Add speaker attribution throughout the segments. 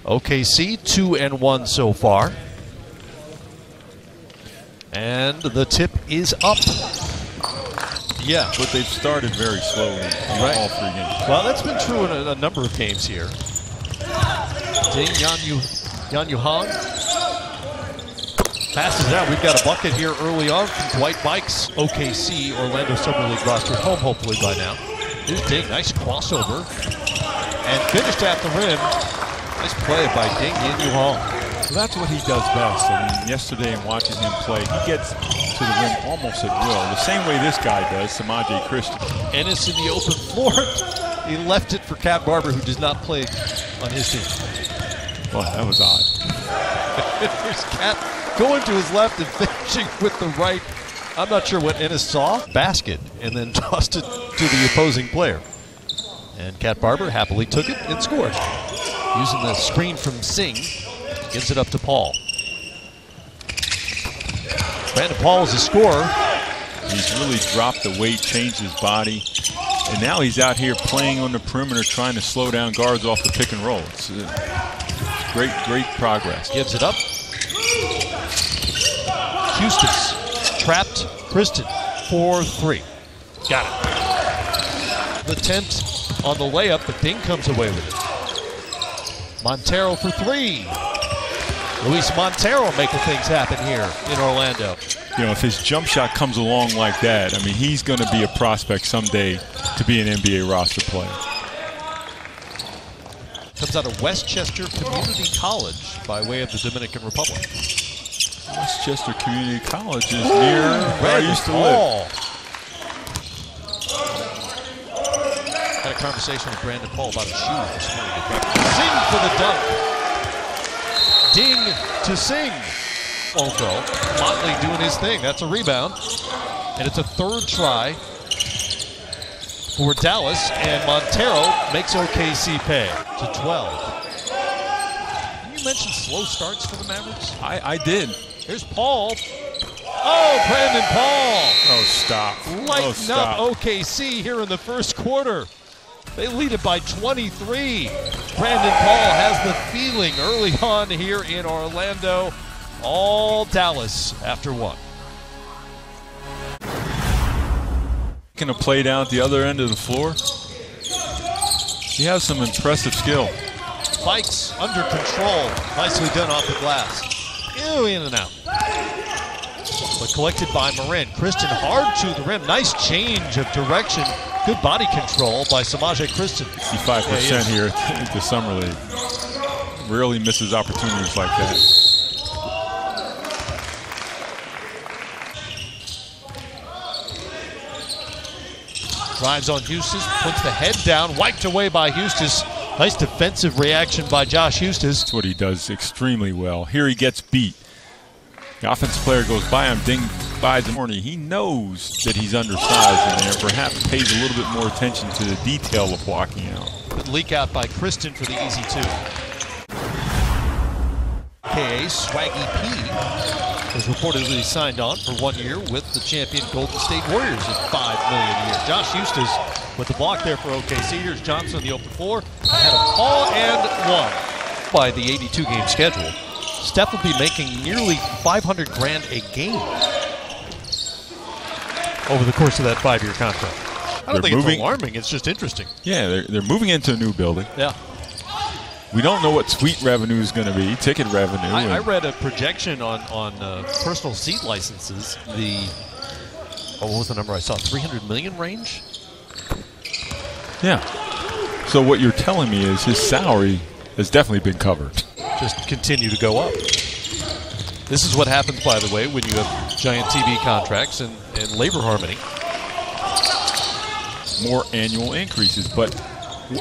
Speaker 1: OKC 2-1 so far. And the tip is up.
Speaker 2: Yeah, but they've started very slowly in all 3 games.
Speaker 1: Well, that's been true in a number of games here. Ding, Yan Yuhan passes it out. We've got a bucket here early on from Dwight Bikes. OKC, Orlando Summer League roster, home hopefully by now. Here's Ding, nice crossover. And finished at the rim. Nice play by Ding Yan Yuhan.
Speaker 2: So that's what he does best. I mean, yesterday in watching him play, he gets to the rim almost at will. The same way this guy does, Samaje Christon.
Speaker 1: Ennis in the open floor. He left it for Cat Barber, who does not play on his team.
Speaker 2: Well, that was odd.
Speaker 1: There's Cat going to his left and finishing with the right. I'm not sure what Ennis saw. Basket, and then tossed it to the opposing player. And Cat Barber happily took it and scored. Using the screen from Singh, gives it up to Paul. Brandon Paul is a scorer.
Speaker 2: He's really dropped the weight, changed his body, and now he's out here playing on the perimeter, trying to slow down guards off the pick and roll. It's great progress.
Speaker 1: Gives it up. Houston's trapped Kristen 4-3. Got it. The tent on the layup, but Ding comes away with it. Montero for 3. Luis Montero making things happen here in Orlando.
Speaker 2: You know, if his jump shot comes along like that, I mean, he's going to be a prospect someday to be an NBA roster player.
Speaker 1: Comes out of Westchester Community College by way of the Dominican Republic.
Speaker 2: Westchester Community College is near where I used to live.
Speaker 1: Had a conversation with Brandon Paul about his shoes this morning. Sing for the dunk. Ding to Sing. Won't go. Motley doing his thing. That's a rebound. And it's a 3rd try for Dallas. And Montero makes OKC pay to 12. Didn't you mention slow starts for the Mavericks?
Speaker 2: I did.
Speaker 1: Here's Paul. Oh, Brandon Paul.
Speaker 2: Oh, stop.
Speaker 1: Lighten up OKC here in the first quarter. They lead it by 23. Brandon Paul has the feeling early on here in Orlando. All Dallas after 1.
Speaker 2: Going to play down at the other end of the floor. He has some impressive skill.
Speaker 1: Spikes under control. Nicely done off the glass. Ew, in and out. But collected by Marin. Kristen hard to the rim. Nice change of direction. Good body control by Samaje Christon.
Speaker 2: 65% here at the Summer League. Rarely misses opportunities like that.
Speaker 1: Drives on Eustace, puts the head down, wiped away by Eustace. Nice defensive reaction by Josh Eustace.
Speaker 2: That's what he does extremely well. Here he gets beat. The offensive player goes by him, Ding buys him. He knows that he's undersized in there, perhaps pays a little bit more attention to the detail of blocking out.
Speaker 1: Good leak out by Kristen for the easy 2. K.A. Swaggy P was reportedly signed on for 1 year with the champion Golden State Warriors at $5 million a year. Josh Eustace with the block there for OKC. Here's Johnson on the open floor. Ahead of Paul and 1. By the 82-game schedule, Steph will be making nearly $500,000 a game over the course of that 5-year contract. I don't think it's alarming. It's just interesting.
Speaker 2: Yeah, they're moving into a new building.
Speaker 1: Yeah.
Speaker 2: We don't know what suite revenue is going to be, ticket revenue.
Speaker 1: I read a projection on personal seat licenses. What was the number I saw? 300 million range?
Speaker 2: Yeah. So what you're telling me is his salary has definitely been covered.
Speaker 1: Just continue to go up. This is what happens, by the way, when you have giant TV contracts and labor harmony.
Speaker 2: More annual increases, but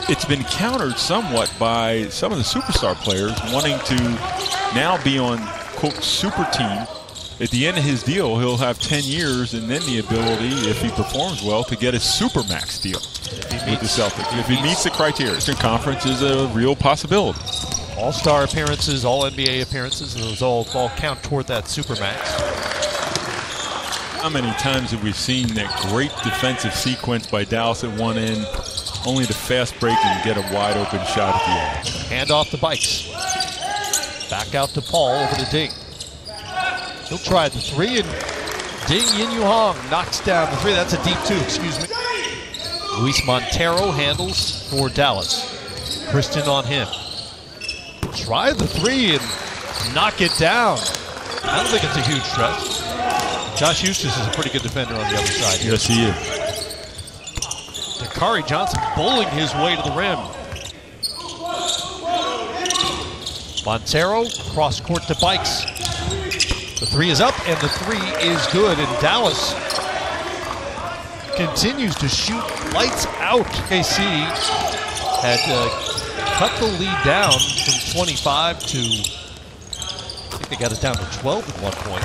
Speaker 2: it's been countered somewhat by some of the superstar players wanting to now be on, quote, super team. At the end of his deal, he'll have 10 years and then the ability, if he performs well, to get a supermax deal with the Celtics. If he meets the criteria, the conference is a real possibility.
Speaker 1: All-star appearances, all-NBA appearances, those all count toward that supermax.
Speaker 2: How many times have we seen that great defensive sequence by Dallas at one end, only to fast break and get a wide open shot at the end.
Speaker 1: Hand off to Bikes. Back out to Paul, over to Ding. He'll try the three, and Ding Yin-Yu Hong knocks down the three. That's a deep two, excuse me. Luis Montero handles for Dallas. Kristen on him. Try the three and knock it down. I don't think it's a huge stretch. Josh Eustace is a pretty good defender on the other side here.
Speaker 2: Yes, he is.
Speaker 1: Dakari Johnson bowling his way to the rim. Montero, cross court to Bikes. The three is up, and the three is good. And Dallas continues to shoot lights out. KC had cut the lead down from 25 to, I think they got it down to 12 at one point.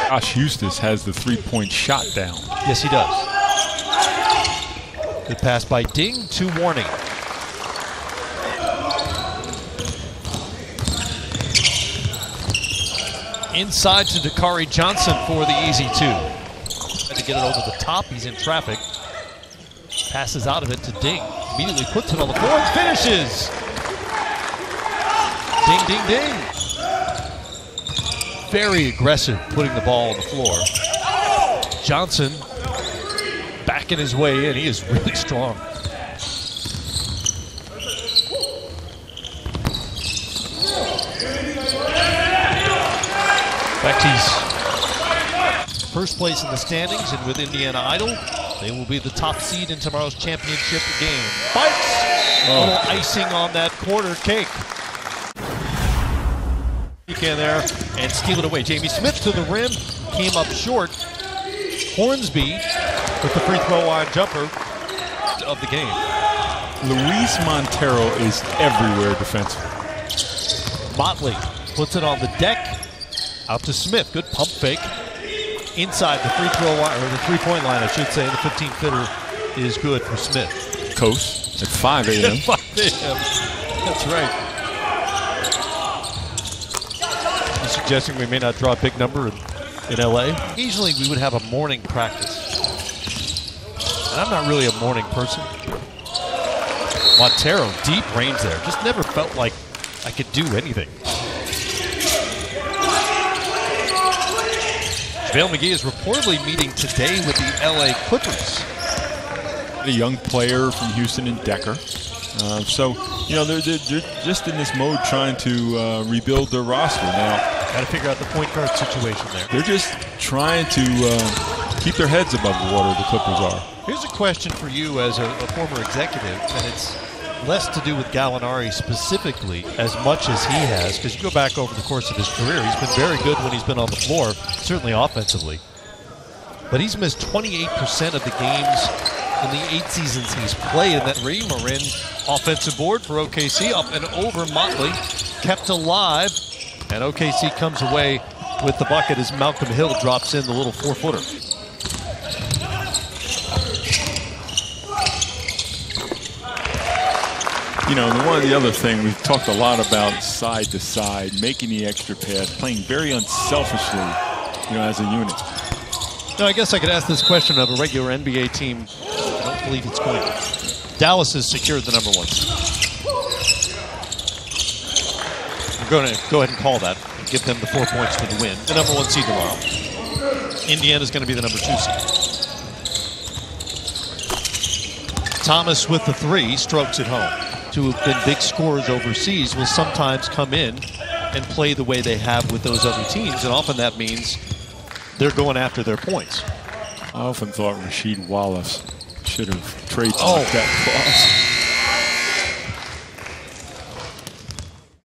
Speaker 2: Josh Eustace has the three-point shot down.
Speaker 1: Yes, he does. Good pass by Ding to Warning. Inside to Dakari Johnson for the easy two. Had to get it over the top. He's in traffic. Passes out of it to Ding. Immediately puts it on the floor and finishes. Ding, ding, ding. Very aggressive putting the ball on the floor. Johnson backing his way in. He is really strong. Becky's first place in the standings, and with Indiana Idol, they will be the top seed in tomorrow's championship game. Bikes! A little icing on that quarter cake. You can there and steal it away. Jamie Smith to the rim, came up short. Hornsby with the free throw line jumper of the game.
Speaker 2: Luis Montero is everywhere defensively.
Speaker 1: Motley puts it on the deck. Out to Smith, good pump fake. Inside the free throw line, or the three-point line, I should say. The 15-footer is good for Smith.
Speaker 2: Coast at 5 a.m.
Speaker 1: At 5 a.m. That's right. You're suggesting we may not draw a big number in LA? Occasionally we would have a morning practice. And I'm not really a morning person. Montero, deep range there. Just never felt like I could do anything. JaVale McGee is reportedly meeting today with the LA Clippers.
Speaker 2: A young player from Houston and Decker. So, you know, they're just in this mode trying to rebuild their roster now.
Speaker 1: Got to figure out the point guard situation there.
Speaker 2: They're just trying to keep their heads above the water, the Clippers are.
Speaker 1: Here's a question for you as a former executive, and it's less to do with Gallinari specifically as much as he has, because you go back over the course of his career, he's been very good when he's been on the floor, certainly offensively. But he's missed 28% of the games in the 8 seasons he's played, and that Ray Marin offensive board for OKC up and over Motley, kept alive, and OKC comes away with the bucket as Malcolm Hill drops in the little 4-footer.
Speaker 2: You know, one of the other things, we've talked a lot about side to side, making the extra pass, playing very unselfishly, you know, as a unit.
Speaker 1: No, I guess I could ask this question of a regular NBA team. I don't believe it's going to. Dallas has secured the #1 seed. I'm going to go ahead and call that. Give them the 4 points for the win. The #1 seed tomorrow. Indiana's going to be the #2 seed. Thomas with the 3, strokes it home. Who have been big scorers overseas will sometimes come in and play the way they have with those other teams, and often that means they're going after their points.
Speaker 2: I often thought Rasheed Wallace should have traded that clause.